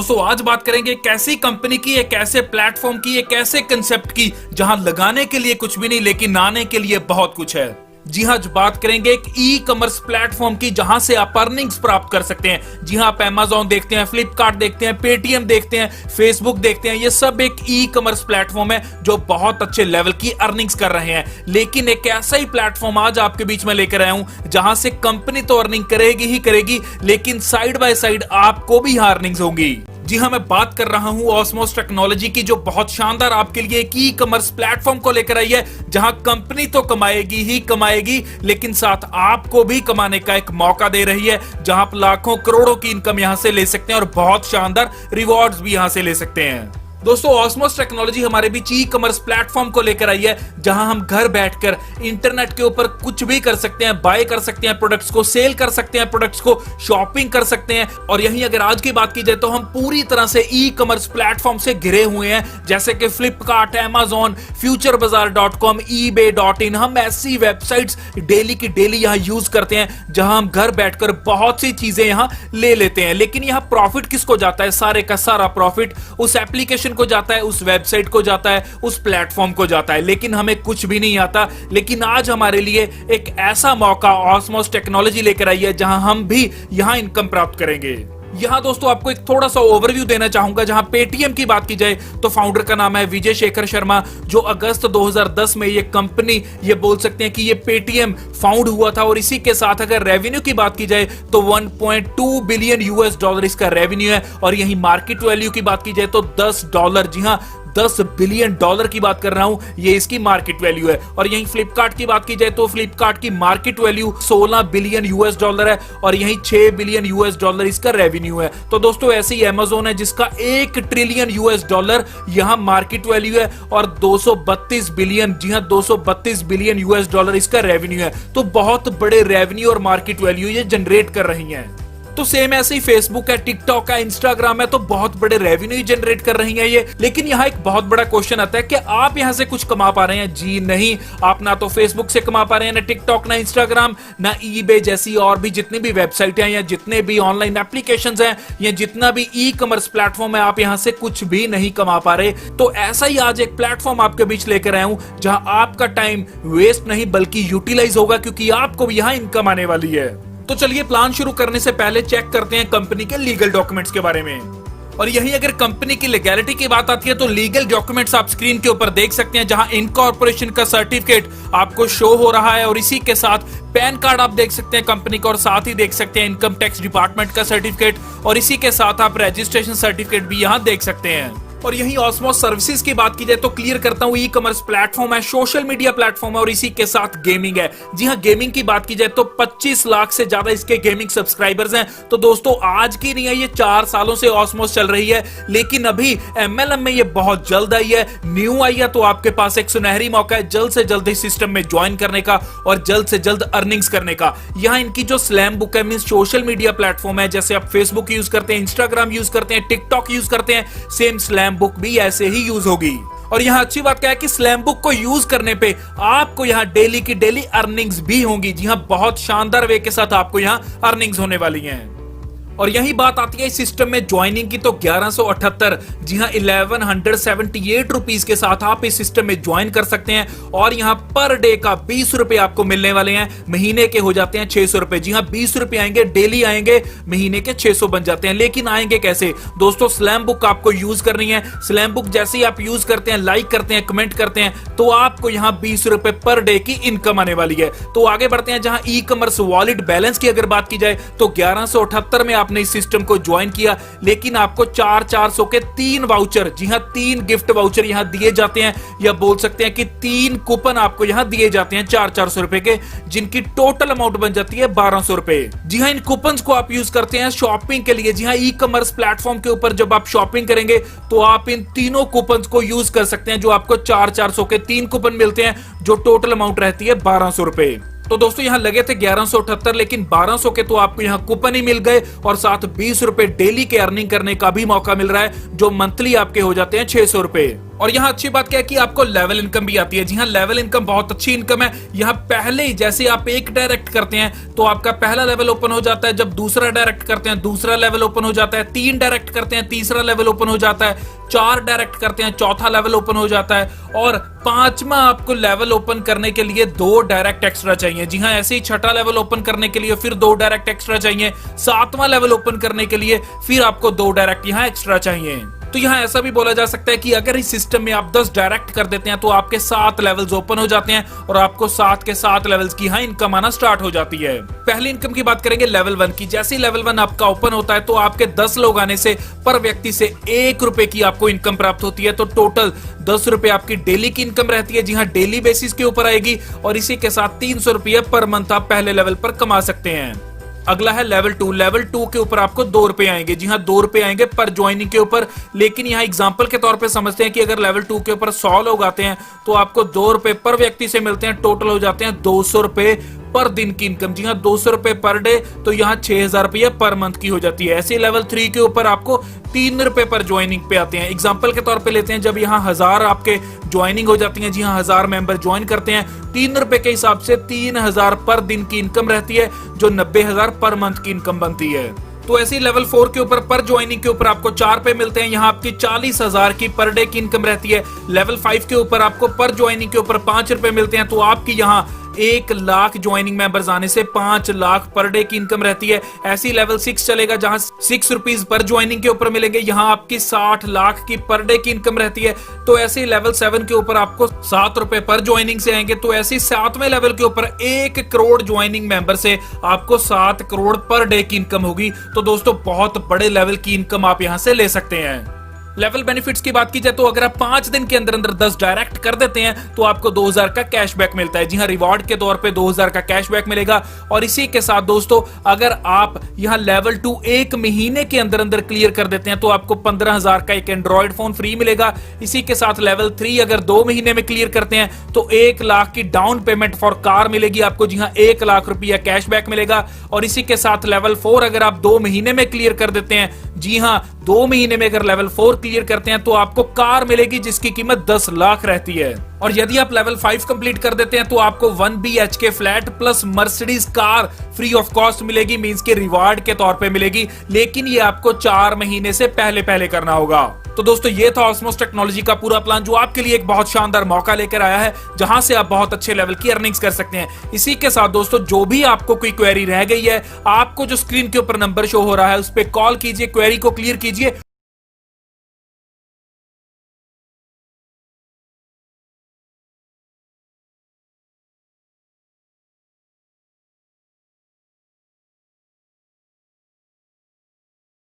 दोस्तों आज बात करेंगे एक ऐसी कंपनी की, एक ऐसे प्लेटफॉर्म की, एक ऐसे कंसेप्ट की जहां लगाने के लिए कुछ भी नहीं लेकिन आने के लिए बहुत कुछ है। जी हाँ, आज बात करेंगे एक ई कॉमर्स प्लेटफॉर्म की जहां से आप अर्निंग्स प्राप्त कर सकते हैं। जी हाँ, आप Amazon देखते हैं, फ्लिपकार्ट देखते हैं, पेटीएम देखते हैं, फेसबुक देखते हैं, ये सब एक ई कॉमर्स प्लेटफॉर्म है जो बहुत अच्छे लेवल की अर्निंग्स कर रहे हैं। लेकिन एक ऐसा ही प्लेटफॉर्म आज आपके बीच में लेकर आया हूं जहां से कंपनी तो अर्निंग करेगी ही करेगी, लेकिन साइड बाय साइड आपको भी यहां अर्निंग्स होंगी। जी हाँ, मैं बात कर रहा हूं ऑस्मोस टेक्नोलॉजी की, जो बहुत शानदार आपके लिए एक ई कॉमर्स प्लेटफॉर्म को लेकर आई है जहां कंपनी तो कमाएगी ही कमाएगी, लेकिन साथ आपको भी कमाने का एक मौका दे रही है जहां आप लाखों करोड़ों की इनकम यहां से ले सकते हैं और बहुत शानदार रिवॉर्ड्स भी यहां से ले सकते हैं। दोस्तों ऑस्मोस टेक्नोलॉजी हमारे बीच ई कॉमर्स प्लेटफॉर्म को लेकर आई है जहां हम घर बैठकर इंटरनेट के ऊपर कुछ भी कर सकते हैं, बाय कर सकते हैं प्रोडक्ट्स को, सेल कर सकते हैं प्रोडक्ट्स को, शॉपिंग कर सकते हैं। और यहीं अगर आज की बात की जाए तो हम पूरी तरह से ई कॉमर्स प्लेटफॉर्म से घिरे हुए हैं, जैसे कि फ्लिपकार्ट, Amazon, futurebazaar.com, ebay.in। हम ऐसी वेबसाइट्स डेली की डेली यहां यूज करते हैं जहां हम घर बैठकर बहुत सी चीजें यहां ले लेते हैं। लेकिन यहां प्रॉफिट किसको जाता है? सारे का सारा प्रॉफिट उस एप्लीकेशन को जाता है, उस वेबसाइट को जाता है, उस प्लेटफॉर्म को जाता है, लेकिन हमें कुछ भी नहीं आता। लेकिन आज हमारे लिए एक ऐसा मौका ऑस्मोस टेक्नोलॉजी लेकर आई है जहां हम भी यहां इनकम प्राप्त करेंगे। यहां दोस्तों आपको एक थोड़ा सा ओवरव्यू देना चाहूंगा। जहां पेटीएम की बात की जाए तो फाउंडर का नाम है विजय शेखर शर्मा, जो अगस्त 2010 में ये कंपनी, ये बोल सकते हैं कि ये पेटीएम फाउंड हुआ था। और इसी के साथ अगर रेवेन्यू की बात की जाए तो 1.2 बिलियन यूएस डॉलर इसका रेवेन्यू है। और यही मार्केट वैल्यू की बात की जाए तो $10, जी हां, $10 बिलियन की बात कर रहा हूं, ये इसकी मार्केट वैल्यू है। और यहीं फ्लिपकार्ट की बात की जाए तो फ्लिपकार्ट की मार्केट वैल्यू $16 बिलियन है और यहीं $6 बिलियन इसका रेवेन्यू है। तो दोस्तों ऐसे ही Amazon है जिसका $1 ट्रिलियन यहां मार्केट वैल्यू है और 232 बिलियन, जी हां, $232 बिलियन इसका रेवेन्यू है। तो बहुत बड़े रेवेन्यू और मार्केट वैल्यू ये जनरेट कर रही हैं। तो सेम ऐसे ही फेसबुक है, टिकटॉक है, इंस्टाग्राम है, तो बहुत बड़े रेवेन्यू जनरेट कर रही हैं ये। लेकिन यहाँ एक बहुत बड़ा क्वेश्चन आता है कि आप यहाँ से कुछ कमा पा रहे हैं? जी नहीं, आप ना तो फेसबुक से कमा पा रहे हैं, ना टिकटॉक, ना इंस्टाग्राम, ना ईबे जैसी और भी जितनी भी वेबसाइट हैं या जितने भी ऑनलाइन एप्लीकेशंस हैं या जितना भी ई कॉमर्स प्लेटफॉर्म है, आप यहाँ से कुछ भी नहीं कमा पा रहे। तो ऐसा ही आज एक प्लेटफॉर्म आपके बीच लेकर आया हूं जहां आपका टाइम वेस्ट नहीं बल्कि यूटिलाइज होगा, क्योंकि आपको भी यहाँ इनकम आने वाली है। तो चलिए प्लान शुरू करने से पहले चेक करते हैं कंपनी के लीगल डॉक्यूमेंट्स के बारे में। और यहीं अगर कंपनी की लीगैलिटी की बात आती है तो लीगल डॉक्यूमेंट्स आप स्क्रीन के ऊपर देख सकते हैं, जहां इनकॉर्पोरेशन का सर्टिफिकेट आपको शो हो रहा है और इसी के साथ पैन कार्ड आप देख सकते हैं कंपनी का, और साथ ही देख सकते हैं इनकम टैक्स डिपार्टमेंट का सर्टिफिकेट, और इसी के साथ आप रजिस्ट्रेशन सर्टिफिकेट भी यहां देख सकते हैं। और यहीं ऑस्मोस सर्विसेज की बात की जाए तो क्लियर करता हूं, ई कॉमर्स प्लेटफॉर्म है, सोशल मीडिया प्लेटफॉर्म है और इसी के साथ गेमिंग है। जी हां, गेमिंग की बात की जाए तो 25 लाख से ज्यादा इसके गेमिंग सब्सक्राइबर्स हैं। तो दोस्तों आज की नहीं है, ये 4 सालों से ऑस्मोस चल रही है, लेकिन अभी एमएलएम में ये बहुत जल्द आई है, न्यू आई है। तो आपके पास एक सुनहरी मौका है जल्द से जल्द इस सिस्टम में ज्वाइन करने का और जल्द से जल्द अर्निंग्स करने का। यहाँ इनकी जो स्लैम बुक है, मीन सोशल मीडिया प्लेटफॉर्म है, जैसे आप फेसबुक यूज करते हैं, इंस्टाग्राम यूज करते हैं, टिकटॉक यूज करते हैं, सेम स्लैम बुक भी ऐसे ही यूज होगी। और यहाँ अच्छी बात क्या है कि स्लैम बुक को यूज करने पे आपको यहाँ डेली की डेली अर्निंग्स भी होंगी। जी हाँ, बहुत शानदार वे के साथ आपको यहाँ अर्निंग्स होने वाली हैं। और यही बात आती है इस सिस्टम में ज्वाइनिंग की तो 1178, जी हाँ, 1178 रुपीज के साथ आप इस सिस्टम में ज्वाइन कर सकते हैं। और यहाँ पर डे का 20 रुपए आपको मिलने वाले हैं, महीने के हो जाते हैं 600 रुपए। जी हाँ, 20 रुपए आएंगे, डेली आएंगे, महीने के 600 बन जाते हैं। लेकिन आएंगे कैसे दोस्तों? स्लैम बुक आपको यूज करनी है। स्लैम बुक जैसे ही आप यूज करते हैं, लाइक करते हैं, कमेंट करते हैं, तो आपको यहाँ 20 रुपए पर डे की इनकम आने वाली है। तो आगे बढ़ते हैं, जहां ई कॉमर्स वॉलेट बैलेंस की अगर बात की जाए तो 1178 में आपने इस सिस्टम को ज्वाइन किया, लेकिन आपको 400 के 3 वाउचर, जी हां, 3 गिफ्ट वाउचर यहां दिए जाते हैं, या बोल सकते हैं कि 3 कूपन आपको यहां दिए जाते हैं 400 रुपए के, जिनकी टोटल अमाउंट बन जाती है 1200 रुपए। जी हां, इन कूपन को आप यूज करते हैं शॉपिंग के लिए। जी हां, ई कॉमर्स प्लेटफॉर्म के ऊपर जब आप शॉपिंग करेंगे तो आप इन तीनों कूपन को यूज कर सकते हैं, जो आपको 400 के 3 कूपन मिलते हैं, जो टोटल अमाउंट रहती है 1200 रुपए। तो दोस्तों यहाँ लगे थे 1178, लेकिन 1200 के तो आपको यहाँ कूपन ही मिल गए और साथ 20 रुपए डेली के अर्निंग करने का भी मौका मिल रहा है, जो मंथली आपके हो जाते हैं 600 रुपए। और यहाँ अच्छी बात क्या है कि आपको लेवल इनकम भी आती है। जी हाँ, लेवल इनकम बहुत अच्छी इनकम है। यहाँ पहले ही जैसे आप एक डायरेक्ट करते हैं तो आपका पहला लेवल ओपन हो जाता है, जब दूसरा डायरेक्ट करते हैं दूसरा लेवल ओपन हो जाता है, 3 डायरेक्ट करते हैं तीसरा लेवल ओपन हो जाता है, 4 डायरेक्ट करते हैं चौथा लेवल ओपन हो जाता है, और 5वां आपको लेवल ओपन करने के लिए 2 डायरेक्ट एक्स्ट्रा चाहिए। जी हाँ, ऐसे ही छठा लेवल ओपन करने के लिए फिर 2 डायरेक्ट एक्स्ट्रा चाहिए, 7वां लेवल ओपन करने के लिए फिर आपको 2 डायरेक्ट यहाँ एक्स्ट्रा चाहिए। तो यहाँ ऐसा भी बोला जा सकता है कि अगर इस सिस्टम में आप 10 डायरेक्ट कर देते हैं तो आपके 7 लेवल्स ओपन हो जाते हैं और आपको 7 के 7 लेवल्स की यहाँ इनकम आना स्टार्ट हो जाती है। पहली इनकम की बात करेंगे लेवल 1 की। जैसे ही लेवल 1 आपका ओपन होता है तो आपके 10 लोग आने से पर व्यक्ति से 1 रुपए की आपको इनकम प्राप्त होती है। तो टोटल 10 रुपए आपकी डेली की इनकम रहती है। जी हाँ, डेली बेसिस के ऊपर आएगी और इसी के साथ 300 रुपये पर मंथ आप पहले लेवल पर कमा सकते हैं। अगला है लेवल 2। लेवल 2 के ऊपर आपको 2 रुपए आएंगे। जी हाँ, 2 रुपए आएंगे पर ज्वाइनिंग के ऊपर। लेकिन यहाँ एग्जांपल के तौर पे समझते हैं कि अगर लेवल 2 के ऊपर 100 लोग आते हैं तो आपको 2 रुपए पर व्यक्ति से मिलते हैं। टोटल हो जाते हैं 200 रुपए पर दिन की इनकम। जी हाँ, 200 रुपए पर डे, तो यहाँ 6000 रुपये पर मंथ की हो जाती है। ऐसे लेवल 3 के ऊपर आपको 3 रुपए पर ज्वाइनिंग पे आते हैं। एग्जांपल के तौर पे लेते हैं, जब यहाँ 1000 आपके ज्वाइनिंग हो जाती है। जी हाँ, 1000 मेंबर ज्वाइन करते हैं, 3 रुपए के हिसाब से 3000 पर दिन की इनकम रहती है, जो 90000 पर मंथ की इनकम बनती है। तो ऐसे लेवल 4 के ऊपर पर ज्वाइनिंग के ऊपर आपको 4 रुपए मिलते हैं। यहाँ आपकी 40,000 की पर डे की इनकम रहती है। लेवल 5 के ऊपर आपको पर ज्वाइनिंग के ऊपर 5 रुपए मिलते हैं। तो आपकी यहाँ 1 लाख ज्वाइनिंग मेंबर्स आने से 5 लाख पर डे की इनकम रहती है। ऐसी लेवल 6 चलेगा जहां 6 रुपीज पर ज्वाइनिंग के ऊपर मिलेंगे। यहाँ आपकी 60 लाख की पर डे की इनकम रहती है। तो ऐसे लेवल 7 के ऊपर आपको 7 रुपए पर ज्वाइनिंग से आएंगे। तो ऐसे 7वें लेवल के ऊपर 1 करोड़ ज्वाइनिंग मेंबर से आपको 7 करोड़ पर डे की इनकम होगी। तो दोस्तों, बहुत बड़े लेवल की इनकम आप यहां से ले सकते हैं। लेवल बेनिफिट्स की बात की जाए तो अगर आप 5 दिन के अंदर अंदर 10 डायरेक्ट कर देते हैं तो आपको 2000 का कैशबैक मिलता है। जी हाँ, रिवॉर्ड के तौर पे 2000 का कैशबैक मिलेगा। और इसी के साथ दोस्तों, अगर आप यहाँ लेवल 2 1 महीने के अंदर अंदर क्लियर कर देते हैं तो आपको 15000 का एक एंड्रॉइड फोन फ्री मिलेगा। इसी के साथ लेवल 3 अगर 2 महीने में क्लियर करते हैं तो 1 लाख की डाउन पेमेंट फॉर कार मिलेगी आपको। जी हाँ, 1 लाख रुपया कैशबैक मिलेगा। और इसी के साथ लेवल 4 अगर आप 2 महीने में क्लियर कर देते हैं, जी हाँ, 2 महीने में अगर लेवल 4 क्लियर करते हैं तो आपको कार मिलेगी जिसकी कीमत 10 लाख रहती है। और यदि आप लेवल 5 कंप्लीट कर देते हैं तो आपको 1 BHK flat plus Mercedes car free of cost मिलेगी, मींस के रिवार्ड के तौर पे मिलेगी। लेकिन ये आपको 4 महीने से पहले पहले करना होगा। तो दोस्तों, ये था ऑस्मोस टेक्नोलॉजी का पूरा प्लान, जो आपके लिए एक बहुत शानदार मौका लेकर आया है, जहां से आप बहुत अच्छे लेवल की अर्निंग्स कर सकते हैं। इसी के साथ दोस्तों, जो भी आपको कोई क्वेरी रह गई है, आपको जो स्क्रीन के ऊपर नंबर शो हो रहा है उस पर कॉल कीजिए, क्वेरी को क्लियर कीजिए।